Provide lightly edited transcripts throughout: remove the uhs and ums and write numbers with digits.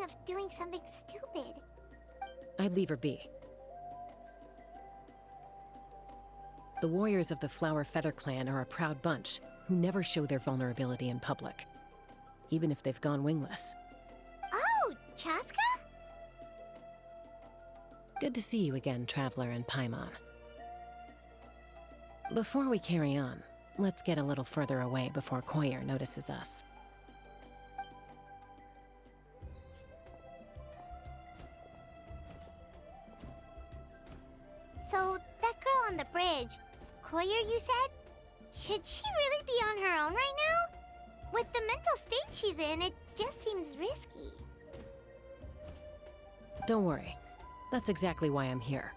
thinking of doing something stupid. I'd leave her be. The warriors of the Flower Feather clan are a proud bunch who never show their vulnerability in public, even if they've gone wingless. Oh, Chaska? Good to see you again, Traveler and Paimon. Before we carry on, let's get a little further away before Koyer notices us. So, that girl on the bridge, Koyer, you said? Should she really be on her own right now? With the mental state she's in, it just seems risky. Don't worry. That's exactly why I'm here.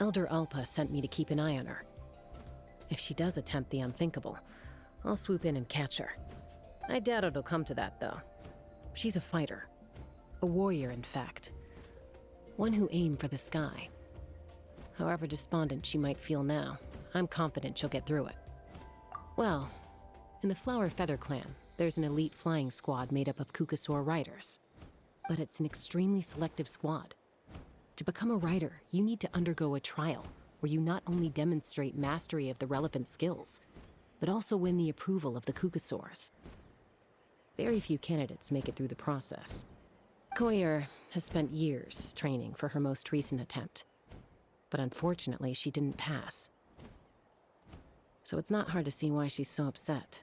Elder Alpa sent me to keep an eye on her. If she does attempt the unthinkable, I'll swoop in and catch her. I doubt it'll come to that, though. She's a fighter. A warrior, in fact. One who aimed for the sky. However despondent she might feel now, I'm confident she'll get through it. Well, in the Flower Feather clan, there's an elite flying squad made up of Kukasaur riders. But it's an extremely selective squad. To become a rider, you need to undergo a trial where you not only demonstrate mastery of the relevant skills, but also win the approval of the Kukasaurs. Very few candidates make it through the process. Koyer has spent years training for her most recent attempt, but unfortunately she didn't pass. So it's not hard to see why she's so upset.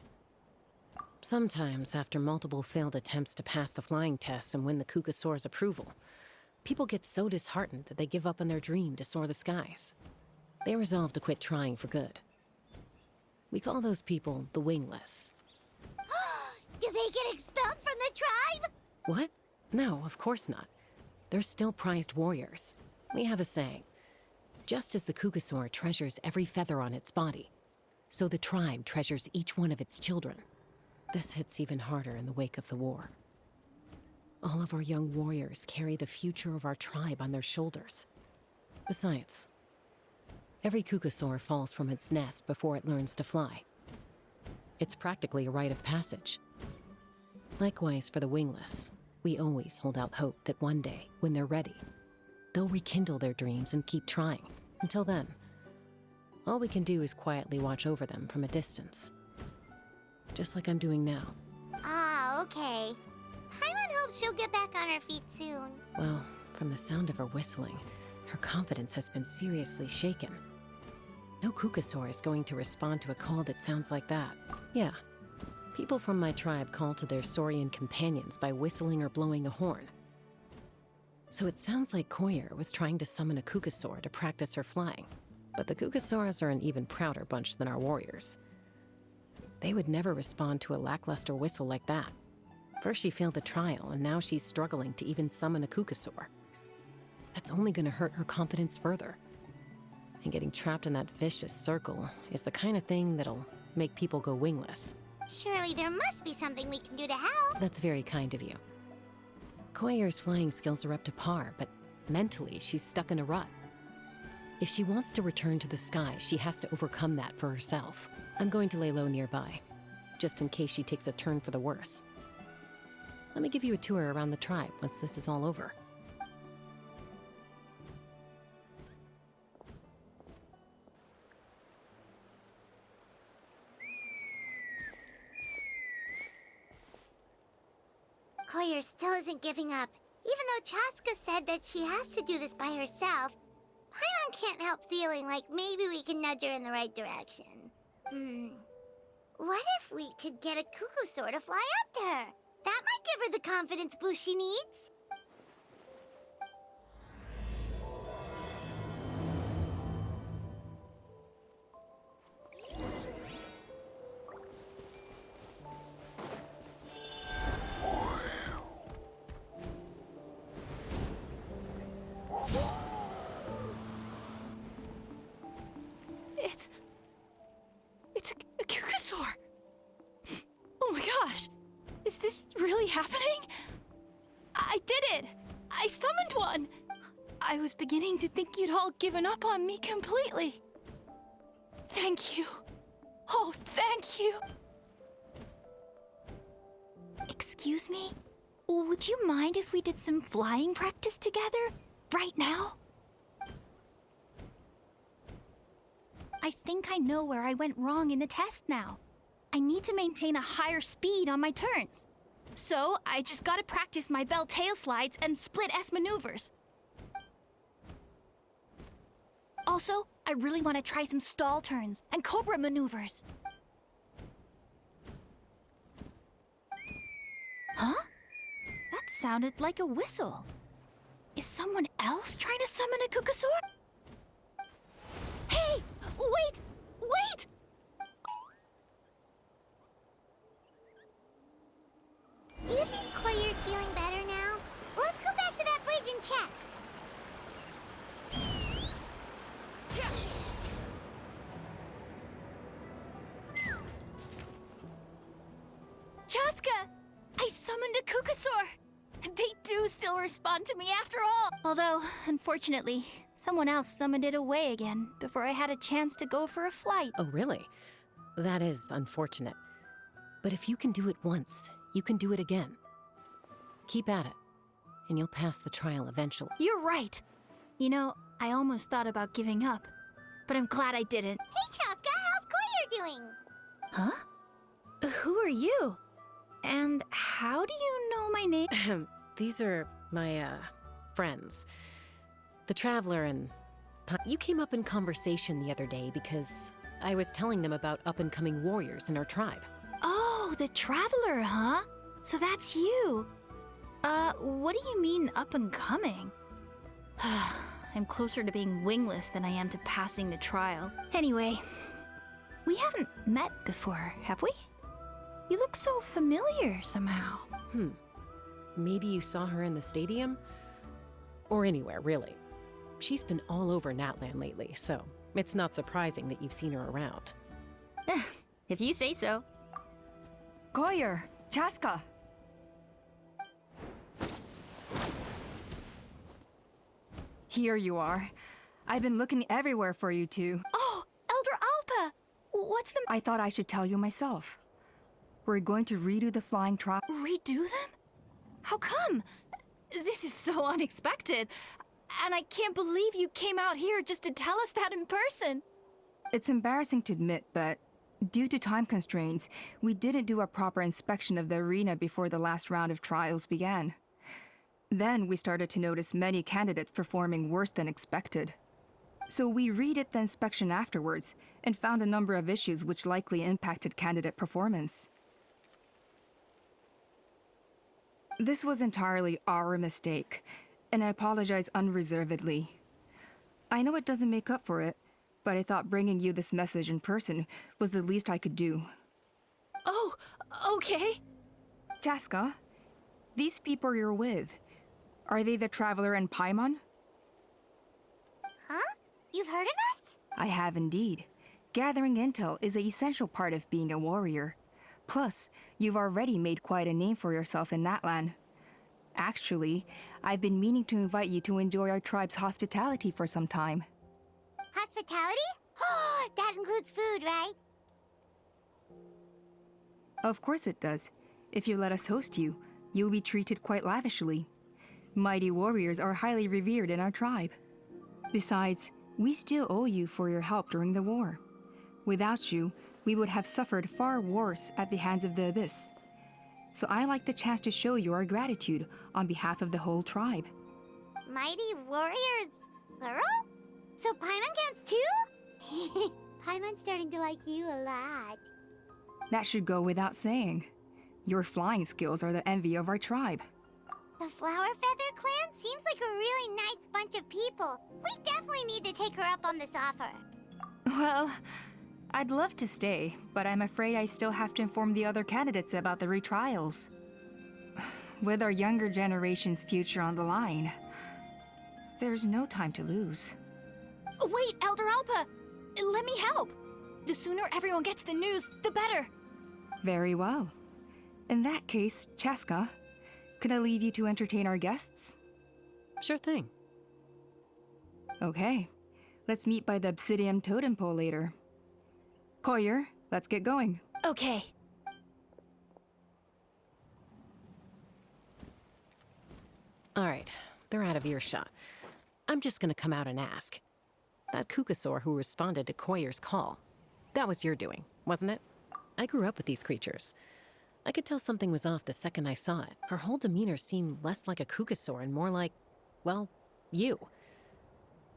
Sometimes, after multiple failed attempts to pass the flying test and win the Kukasaur's approval, people get so disheartened that they give up on their dream to soar the skies. They resolve to quit trying for good. We call those people the wingless. Do they get expelled from the tribe? What? No, of course not. They're still prized warriors. We have a saying. Just as the Kukasaur treasures every feather on its body, so the tribe treasures each one of its children. This hits even harder in the wake of the war. All of our young warriors carry the future of our tribe on their shoulders. Besides, every Kukasaur falls from its nest before it learns to fly. It's practically a rite of passage. Likewise for the wingless, we always hold out hope that one day, when they're ready, they'll rekindle their dreams and keep trying. Until then, all we can do is quietly watch over them from a distance. Just like I'm doing now. Ah, okay. Paimon hopes she'll get back on her feet soon. Well, from the sound of her whistling, her confidence has been seriously shaken. No Kukasaur is going to respond to a call that sounds like that. Yeah, people from my tribe call to their Saurian companions by whistling or blowing a horn. So it sounds like Koyer was trying to summon a Kukasaur to practice her flying. But the Kukasaurs are an even prouder bunch than our warriors. They would never respond to a lackluster whistle like that. First she failed the trial, and now she's struggling to even summon a Kukasaur. That's only going to hurt her confidence further. And getting trapped in that vicious circle is the kind of thing that'll make people go wingless. Surely there must be something we can do to help. That's very kind of you. Koyer's flying skills are up to par, but mentally she's stuck in a rut. If she wants to return to the sky, she has to overcome that for herself. I'm going to lay low nearby, just in case she takes a turn for the worse. Let me give you a tour around the tribe once this is all over. Koyer still isn't giving up. Even though Chaska said that she has to do this by herself, Paimon can't help feeling like maybe we can nudge her in the right direction. What if we could get a Kukasaur to fly up to her? That might give her the confidence boost she needs. It's a Kukasaur! Oh my gosh! Is this really happening? I did it! I summoned one! I was beginning to think you'd all given up on me completely. Thank you. Oh, thank you. Excuse me? would you mind if we did some flying practice together? Right now? I think I know where I went wrong in the test now. I need to maintain a higher speed on my turns. So, I just gotta practice my bell tail slides and split S maneuvers. Also, I really want to try some stall turns and cobra maneuvers. Huh? That sounded like a whistle. Is someone else trying to summon a Kukasaur? Hey! Wait! Wait! Do you think Koyer's feeling better now? Let's go back to that bridge and check. Chaska! I summoned a Kukasaur! They do still respond to me after all! Although, unfortunately, someone else summoned it away again before I had a chance to go for a flight. Oh, really? That is unfortunate. But if you can do it once, you can do it again. Keep at it, and you'll pass the trial eventually. You're right. You know, I almost thought about giving up, but I'm glad I didn't. Hey, Chaska, how's Koyer doing? Huh? Who are you? And how do you know my name? These are my, friends. The Traveler and... You came up in conversation the other day because I was telling them about up-and-coming warriors in our tribe. Oh, the Traveler, huh? So that's you. What do you mean up-and-coming? I'm closer to being wingless than I am to passing the trial. Anyway, we haven't met before, have we? You look so familiar somehow. Maybe you saw her in the stadium? Or anywhere, really. She's been all over Natlan lately, so it's not surprising that you've seen her around. If you say so. Koyer, Chaska. Here you are. I've been looking everywhere for you two. Oh, Elder Alpa! What's the... I thought I should tell you myself. We're going to redo the flying trial. Redo them? How come? This is so unexpected. And I can't believe you came out here just to tell us that in person. It's embarrassing to admit, but due to time constraints, we didn't do a proper inspection of the arena before the last round of trials began. Then we started to notice many candidates performing worse than expected. So we redid the inspection afterwards and found a number of issues which likely impacted candidate performance. This was entirely our mistake, and I apologize unreservedly. I know it doesn't make up for it, but I thought bringing you this message in person was the least I could do. Oh, okay. Chaska, these people you're with, are they the Traveler and Paimon? Huh? You've heard of us? I have indeed. Gathering intel is an essential part of being a warrior. Plus, you've already made quite a name for yourself in Natlan. Actually, I've been meaning to invite you to enjoy our tribe's hospitality for some time. Hospitality? Oh, that includes food, right? Of course it does. If you let us host you, you'll be treated quite lavishly. Mighty warriors are highly revered in our tribe. Besides, we still owe you for your help during the war. Without you, we would have suffered far worse at the hands of the Abyss. So I like the chance to show you our gratitude on behalf of the whole tribe. Mighty warriors, plural? So Paimon counts too? Paimon's starting to like you a lot. That should go without saying. Your flying skills are the envy of our tribe. The Flower Feather clan seems like a really nice bunch of people. We definitely need to take her up on this offer. Well, I'd love to stay, but I'm afraid I still have to inform the other candidates about the retrials. With our younger generation's future on the line, there's no time to lose. Wait, Elder Alpa! Let me help! The sooner everyone gets the news, the better! Very well. In that case, Chaska, could I leave you to entertain our guests? Sure thing. Okay. Let's meet by the Obsidian Totem Pole later. Koyer, let's get going. Okay. All right, they're out of earshot. I'm just gonna come out and ask. That Kukasaur who responded to Koyer's call, that was your doing, wasn't it? I grew up with these creatures. I could tell something was off the second I saw it. Her whole demeanor seemed less like a Kukasaur and more like, well, you.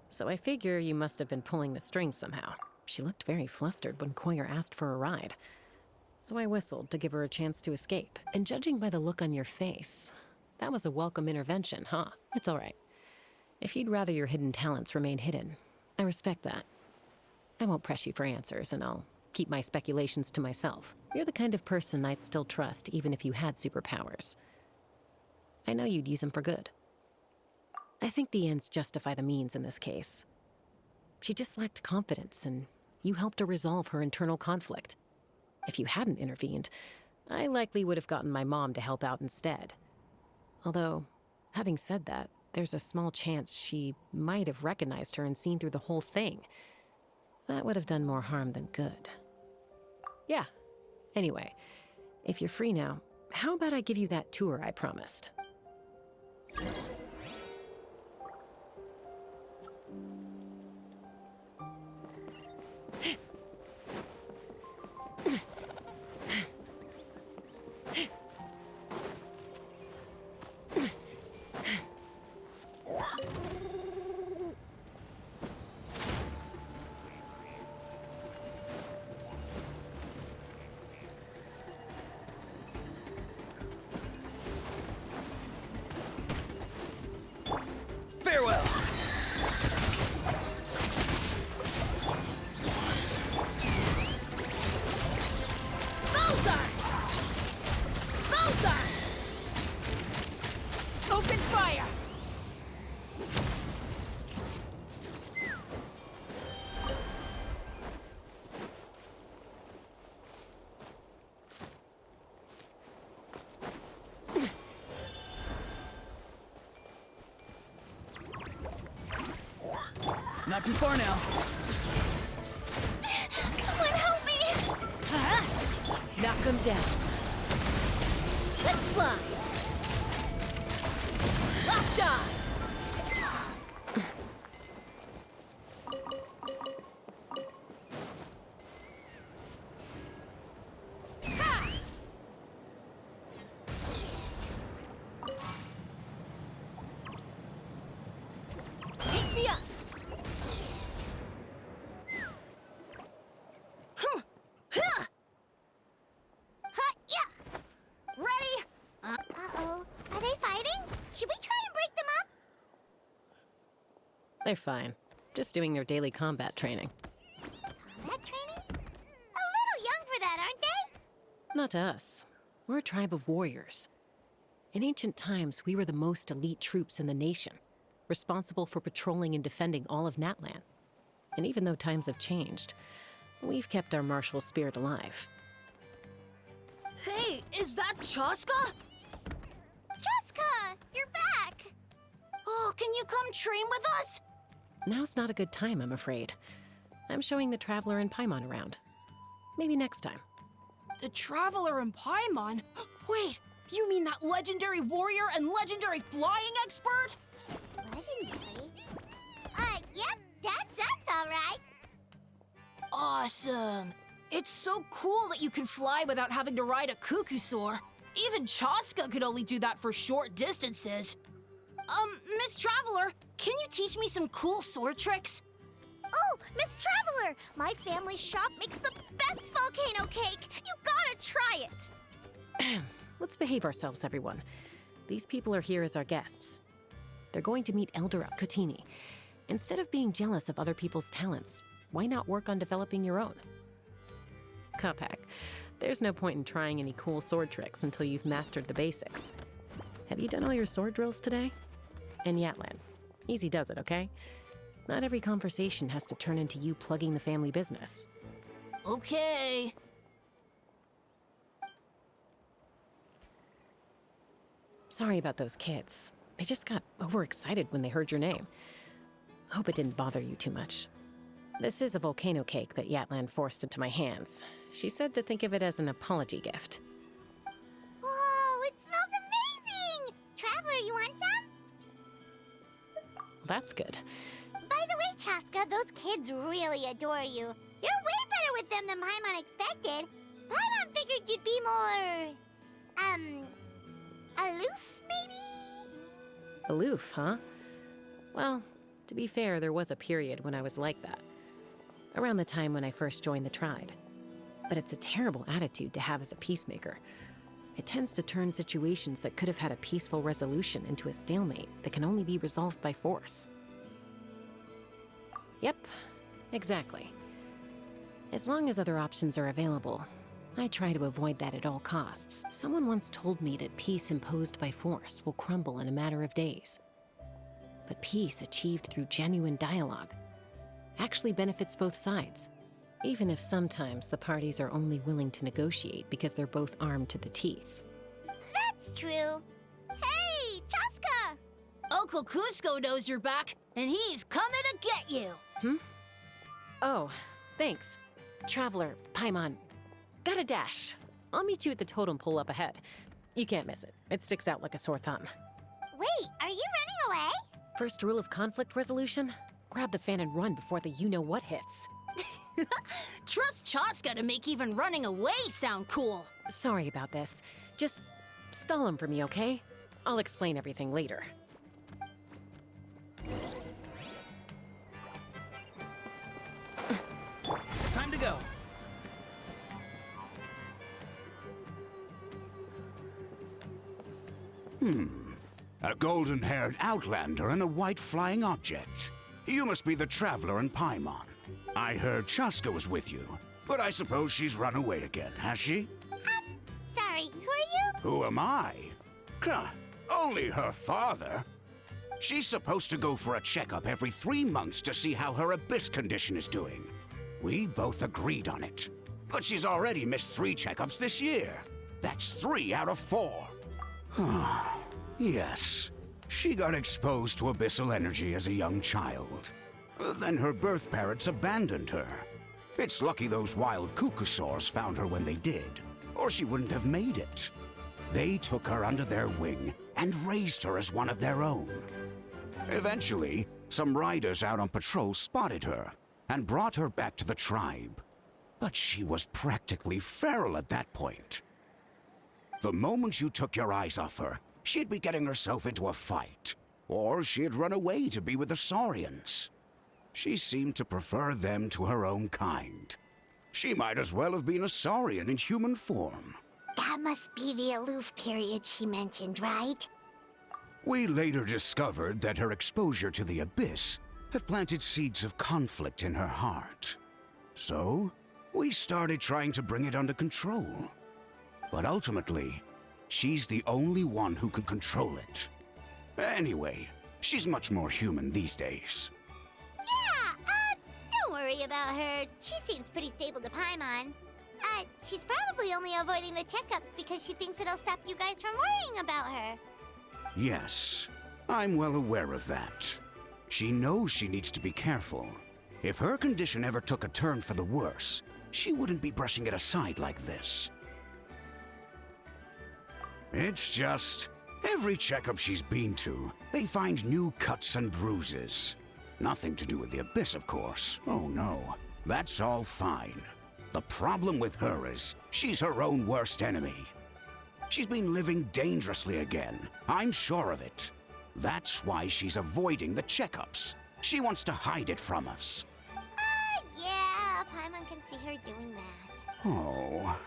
So I figure you must have been pulling the strings somehow. She looked very flustered when Koyer asked for a ride. So I whistled to give her a chance to escape. And judging by the look on your face, that was a welcome intervention, huh? It's all right. If you'd rather your hidden talents remain hidden, I respect that. I won't press you for answers, and I'll keep my speculations to myself. You're the kind of person I'd still trust even if you had superpowers. I know you'd use them for good. I think the ends justify the means in this case. She just lacked confidence, and you helped her resolve her internal conflict. If you hadn't intervened, I likely would have gotten my mom to help out instead. Although, having said that, there's a small chance she might have recognized her and seen through the whole thing. That would have done more harm than good. Yeah. Anyway, if you're free now, how about I give you that tour I promised? Farewell! Bullseye! Bullseye! Open fire! Not too far now. Someone help me! Knock him down. Let's fly! Locked on! Take me up! Ready? Uh-oh. Are they fighting? Should we try and break them up? They're fine. Just doing their daily combat training. Combat training? A little young for that, aren't they? Not to us. We're a tribe of warriors. In ancient times, we were the most elite troops in the nation, responsible for patrolling and defending all of Natlan. And even though times have changed, we've kept our martial spirit alive. Hey, is that Chaska? Jessica, you're back! Oh, can you come train with us? Now's not a good time, I'm afraid. I'm showing the Traveler and Paimon around. Maybe next time. The Traveler and Paimon? Wait, you mean that legendary warrior and legendary flying expert? Legendary? Yep, that's us, all right. Awesome. It's so cool that you can fly without having to ride a Kukusaur. Even Chaska could only do that for short distances. Miss Traveler, can you teach me some cool sword tricks? Oh, Miss Traveler! My family's shop makes the best volcano cake! You gotta try it! Let's behave ourselves, everyone. These people are here as our guests. They're going to meet Elder Kotini. Instead of being jealous of other people's talents, why not work on developing your own? Kapak, there's no point in trying any cool sword tricks until you've mastered the basics. Have you done all your sword drills today? And Yatlan, easy does it, okay? Not every conversation has to turn into you plugging the family business. Okay. Sorry about those kids. They just got overexcited when they heard your name. Hope it didn't bother you too much. This is a volcano cake that Yatlan forced into my hands. She said to think of it as an apology gift. Whoa, it smells amazing! Traveler, you want some? That's good. By the way, Chaska, those kids really adore you. You're way better with them than Paimon expected. Paimon figured you'd be more... aloof, maybe? Aloof, huh? Well, to be fair, there was a period when I was like that. Around the time when I first joined the tribe. But it's a terrible attitude to have as a peacemaker. It tends to turn situations that could have had a peaceful resolution into a stalemate that can only be resolved by force. Yep, exactly. As long as other options are available, I try to avoid that at all costs. Someone once told me that peace imposed by force will crumble in a matter of days. But peace achieved through genuine dialogue actually benefits both sides, even if sometimes the parties are only willing to negotiate because they're both armed to the teeth. That's true. Hey, Chaska! Uncle Cusco knows you're back, and he's coming to get you. Oh, thanks. Traveler, Paimon. Gotta dash. I'll meet you at the totem pole up ahead. You can't miss it. It sticks out like a sore thumb. Wait, are you running away? First rule of conflict resolution? Grab the fan and run before the you-know-what hits. Trust Chaska to make even running away sound cool. Sorry about this. Just stall him for me, okay? I'll explain everything later. Time to go. A golden-haired outlander and a white flying object. You must be the traveler in Paimon. I heard Chaska was with you, but I suppose she's run away again, has she? Sorry, who are you? Who am I? Only her father. She's supposed to go for a checkup every 3 months to see how her abyss condition is doing. We both agreed on it. But she's already missed 3 checkups this year. That's 3 out of 4. Yes, she got exposed to abyssal energy as a young child. Then her birth parents abandoned her. It's lucky those wild cuckoosaurs found her when they did, or she wouldn't have made it. They took her under their wing and raised her as one of their own. Eventually, some riders out on patrol spotted her and brought her back to the tribe. But she was practically feral at that point. The moment you took your eyes off her, she'd be getting herself into a fight, or she'd run away to be with the Saurians. She seemed to prefer them to her own kind. She might as well have been a Saurian in human form. That must be the aloof period she mentioned, right? We later discovered that her exposure to the abyss had planted seeds of conflict in her heart. So, we started trying to bring it under control. But ultimately, she's the only one who can control it. Anyway, she's much more human these days. Yeah, don't worry about her. She seems pretty stable to Paimon. She's probably only avoiding the checkups because she thinks it'll stop you guys from worrying about her. Yes, I'm well aware of that. She knows she needs to be careful. If her condition ever took a turn for the worse, she wouldn't be brushing it aside like this. It's just, every checkup she's been to, they find new cuts and bruises. Nothing to do with the abyss, of course. Oh no, that's all fine. The problem with her is, she's her own worst enemy. She's been living dangerously again, I'm sure of it. That's why she's avoiding the checkups. She wants to hide it from us. Yeah, Paimon can see her doing that. Oh.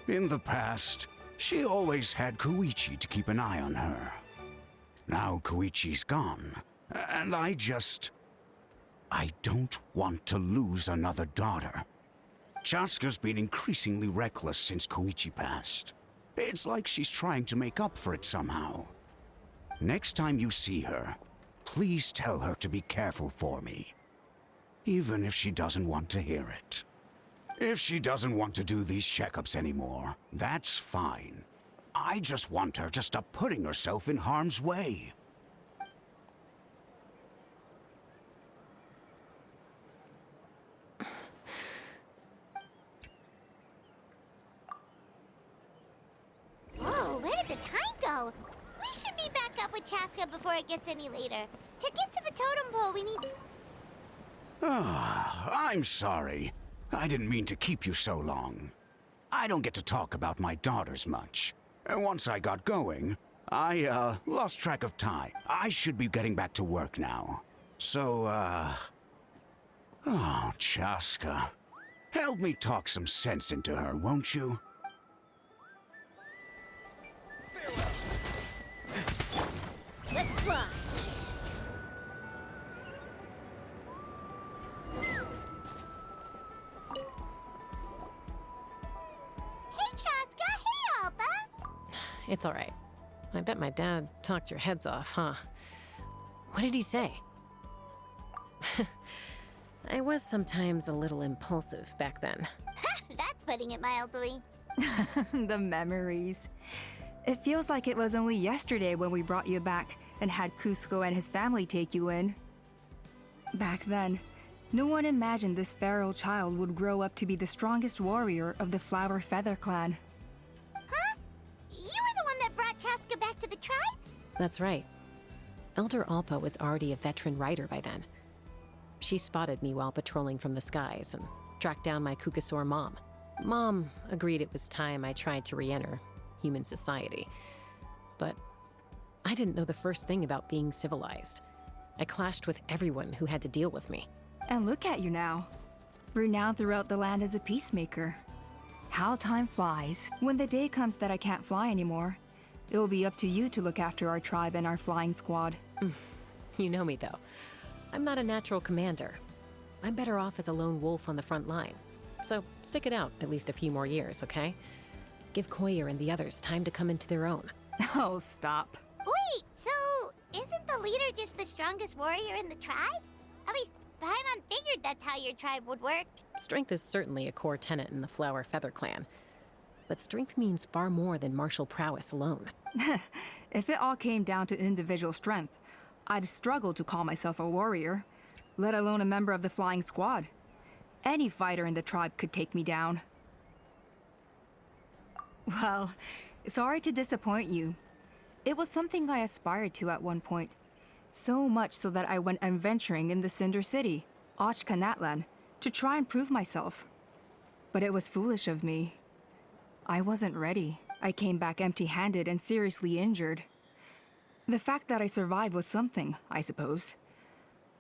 In the past, she always had Koichi to keep an eye on her. Now Koichi's gone, and I don't want to lose another daughter. Chaska's been increasingly reckless since Koichi passed. It's like she's trying to make up for it somehow. Next time you see her, please tell her to be careful for me. Even if she doesn't want to hear it. If she doesn't want to do these checkups anymore, that's fine. I just want her to stop putting herself in harm's way. Whoa, where did the time go? We should be back up with Chaska before it gets any later. To get to the totem pole, we need... Ah, I'm sorry. I didn't mean to keep you so long. I don't get to talk about my daughters much. Once I got going, I lost track of time. I should be getting back to work now. So, oh, Chaska. Help me talk some sense into her, won't you? Let's fly! Hey, Chaska! Hey, Alba! It's all right. I bet my dad talked your heads off, huh? What did he say? I was sometimes a little impulsive back then. That's putting it mildly. The memories. It feels like it was only yesterday when we brought you back and had Cusco and his family take you in. Back then, no one imagined this feral child would grow up to be the strongest warrior of the Flower Feather clan. Huh? You were the one that brought Chaska back to the tribe? That's right. Elder Alpa was already a veteran rider by then. She spotted me while patrolling from the skies and tracked down my Kukasaur mom. Mom agreed it was time I tried to re-enter human society. But I didn't know the first thing about being civilized. I clashed with everyone who had to deal with me. And look at you now, renowned throughout the land as a peacemaker. How time flies. When the day comes that I can't fly anymore, it will be up to you to look after our tribe and our flying squad. You know me, though. I'm not a natural commander. I'm better off as a lone wolf on the front line. So stick it out at least a few more years, okay? Give Koyer and the others time to come into their own. Oh, stop. Wait, so isn't the leader just the strongest warrior in the tribe? At least Paimon figured that's how your tribe would work. Strength is certainly a core tenet in the Flower Feather clan. But strength means far more than martial prowess alone. If it all came down to individual strength, I'd struggle to call myself a warrior, let alone a member of the flying squad. Any fighter in the tribe could take me down. Well, sorry to disappoint you. It was something I aspired to at one point. So much so that I went adventuring in the Cinder City, Ochkanatlan, to try and prove myself. But it was foolish of me. I wasn't ready. I came back empty-handed and seriously injured. The fact that I survived was something, I suppose.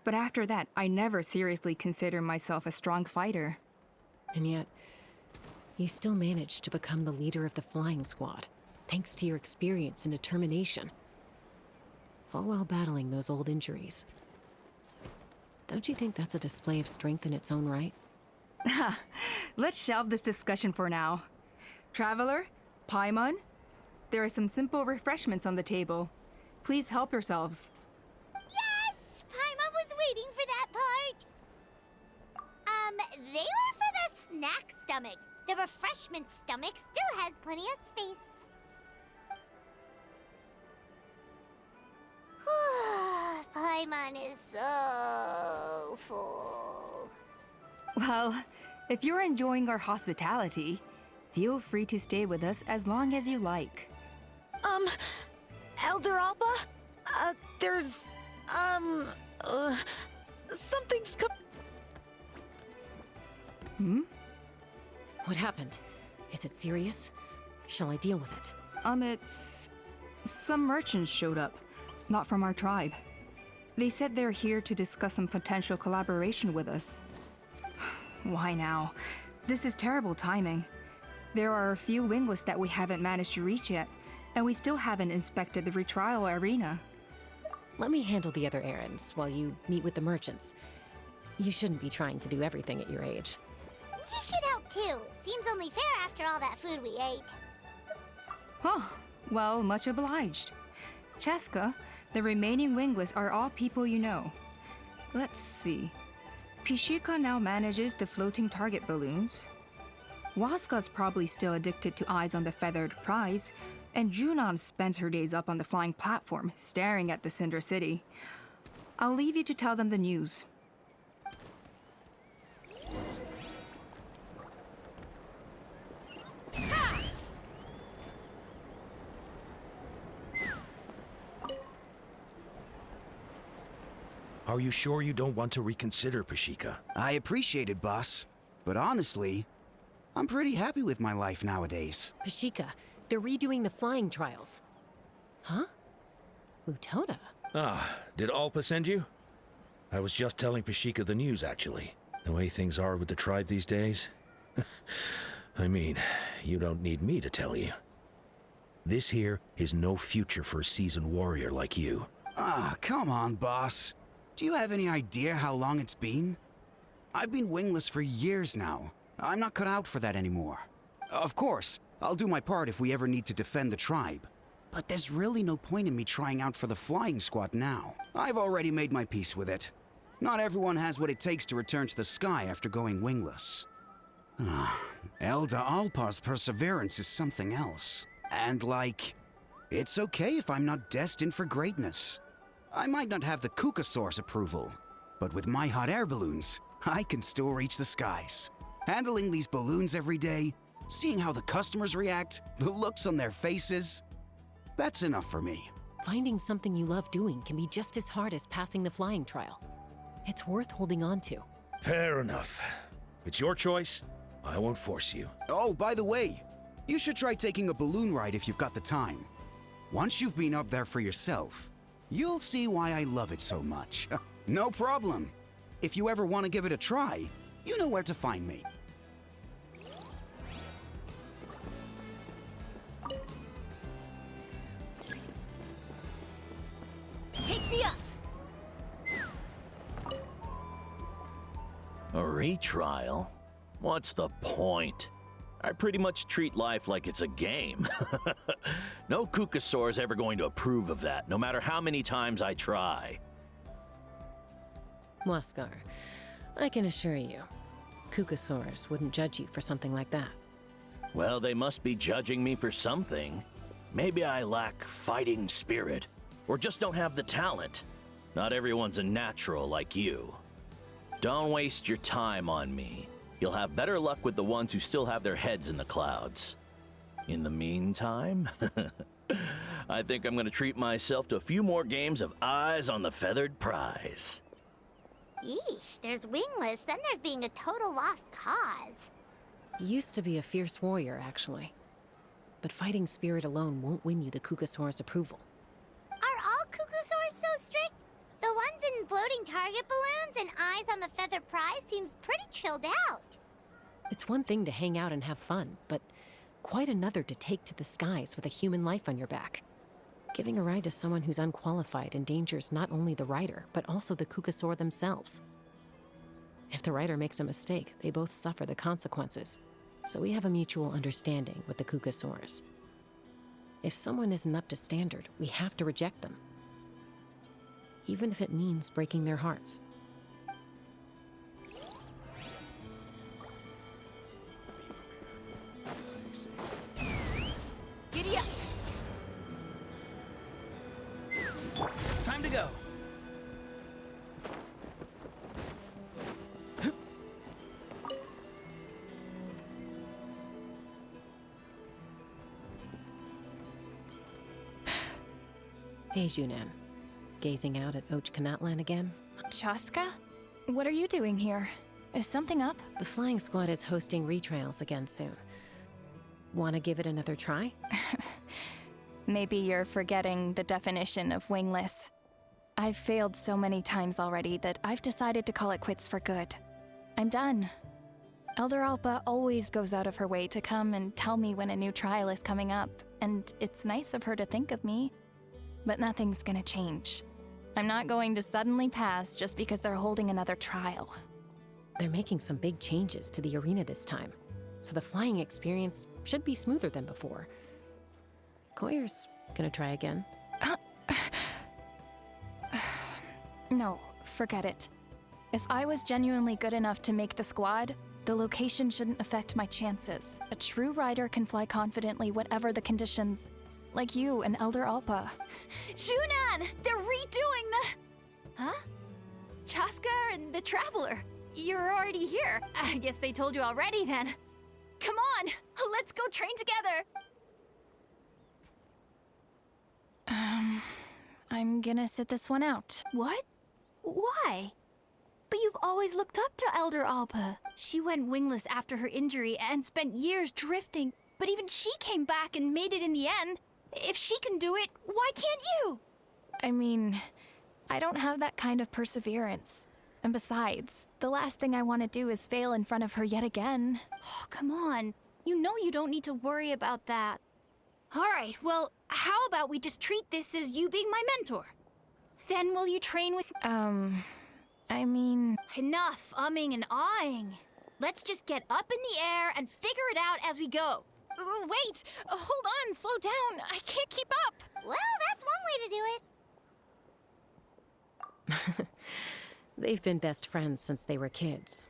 But after that, I never seriously considered myself a strong fighter. And yet, you still managed to become the leader of the flying squad, thanks to your experience and determination. All while battling those old injuries. Don't you think that's a display of strength in its own right? Let's shelve this discussion for now. Traveler, Paimon, there are some simple refreshments on the table. Please help yourselves. Yes! Paimon was waiting for that part! They were for the snack stomach. The refreshment stomach still has plenty of space. Paimon is so full. Well, if you're enjoying our hospitality, feel free to stay with us as long as you like. Elder Alba? There's, something's What happened? Is it serious? Shall I deal with it? It's... Some merchants showed up, not from our tribe. They said they're here to discuss some potential collaboration with us. Why now? This is terrible timing. There are a few wingless that we haven't managed to reach yet, and we still haven't inspected the retrial arena. Let me handle the other errands while you meet with the merchants. You shouldn't be trying to do everything at your age. You should help too. Seems only fair after all that food we ate. Huh. Well, much obliged. Chaska, the remaining wingless are all people you know. Let's see. Pishika now manages the floating target balloons. Waska's probably still addicted to eyes on the feathered prize, and Junon spends her days up on the flying platform, staring at the Cinder City. I'll leave you to tell them the news. Are you sure you don't want to reconsider, Pashika? I appreciate it, boss. But honestly, I'm pretty happy with my life nowadays. Pashika, they're redoing the flying trials. Huh? Utoda? Ah, did Alpa send you? I was just telling Pashika the news, actually. The way things are with the tribe these days. I mean, you don't need me to tell you. This here is no future for a seasoned warrior like you. Ah, come on, boss. Do you have any idea how long it's been? I've been wingless for years now. I'm not cut out for that anymore. Of course, I'll do my part if we ever need to defend the tribe. But there's really no point in me trying out for the flying squad now. I've already made my peace with it. Not everyone has what it takes to return to the sky after going wingless. Elder Alpa's perseverance is something else. And it's okay if I'm not destined for greatness. I might not have the Kukasaur's approval, but with my hot air balloons, I can still reach the skies. Handling these balloons every day, seeing how the customers react, the looks on their faces, that's enough for me. Finding something you love doing can be just as hard as passing the flying trial. It's worth holding on to. Fair enough. It's your choice. I won't force you. Oh, by the way, you should try taking a balloon ride if you've got the time. Once you've been up there for yourself, you'll see why I love it so much. No problem. If you ever want to give it a try, you know where to find me. Take me up! A retrial? What's the point? I pretty much treat life like it's a game. No Kukasaur is ever going to approve of that, no matter how many times I try. Waskar, I can assure you, Kukasaurs wouldn't judge you for something like that. Well, they must be judging me for something. Maybe I lack fighting spirit, or just don't have the talent. Not everyone's a natural like you. Don't waste your time on me. You'll have better luck with the ones who still have their heads in the clouds. In the meantime, I think I'm gonna treat myself to a few more games of Eyes on the Feathered Prize. Yeesh, there's wingless, then there's being a total lost cause. He used to be a fierce warrior, actually. But fighting spirit alone won't win you the Kukasaur's approval. Are all Kukusaurs so strict? The ones in floating target balloons and Eyes on the Feather Prize seem pretty chilled out. It's one thing to hang out and have fun, but quite another to take to the skies with a human life on your back. Giving a ride to someone who's unqualified endangers not only the rider, but also the Kukasaur themselves. If the rider makes a mistake, they both suffer the consequences. So we have a mutual understanding with the Kukasaurs. If someone isn't up to standard, we have to reject them. Even if it means breaking their hearts. Giddy up! Time to go. Hey, Junan. Gazing out at Ochkanatlan again? Chaska? What are you doing here? Is something up? The flying squad is hosting retrials again soon. Want to give it another try? Maybe you're forgetting the definition of wingless. I've failed so many times already that I've decided to call it quits for good. I'm done. Elder Alpa always goes out of her way to come and tell me when a new trial is coming up, and it's nice of her to think of me. But nothing's gonna change. I'm not going to suddenly pass just because they're holding another trial. They're making some big changes to the arena this time, so the flying experience should be smoother than before. Koyer's gonna try again. No, forget it. If I was genuinely good enough to make the squad, the location shouldn't affect my chances. A true rider can fly confidently whatever the conditions. Like you and Elder Alpa. Junan! They're redoing the... Huh? Chaska and the Traveler. You're already here. I guess they told you already then. Come on! Let's go train together! I'm gonna sit this one out. What? Why? But you've always looked up to Elder Alpa. She went wingless after her injury and spent years drifting, but even she came back and made it in the end. If she can do it, why can't you? I mean, I don't have that kind of perseverance. And besides, the last thing I want to do is fail in front of her yet again. Oh, come on. You know you don't need to worry about that. All right, well, how about we just treat this as you being my mentor? Then will you train with... I mean... Enough umming and ahhing. Let's just get up in the air and figure it out as we go. Wait! Hold on, slow down. I can't keep up. Well, that's one way to do it. They've been best friends since they were kids.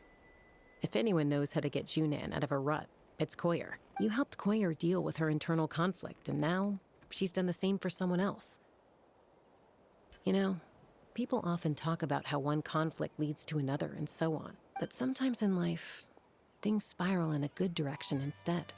If anyone knows how to get Junan out of a rut, it's Koyer. You helped Koyer deal with her internal conflict, and now she's done the same for someone else. You know, people often talk about how one conflict leads to another and so on. But sometimes in life, things spiral in a good direction instead.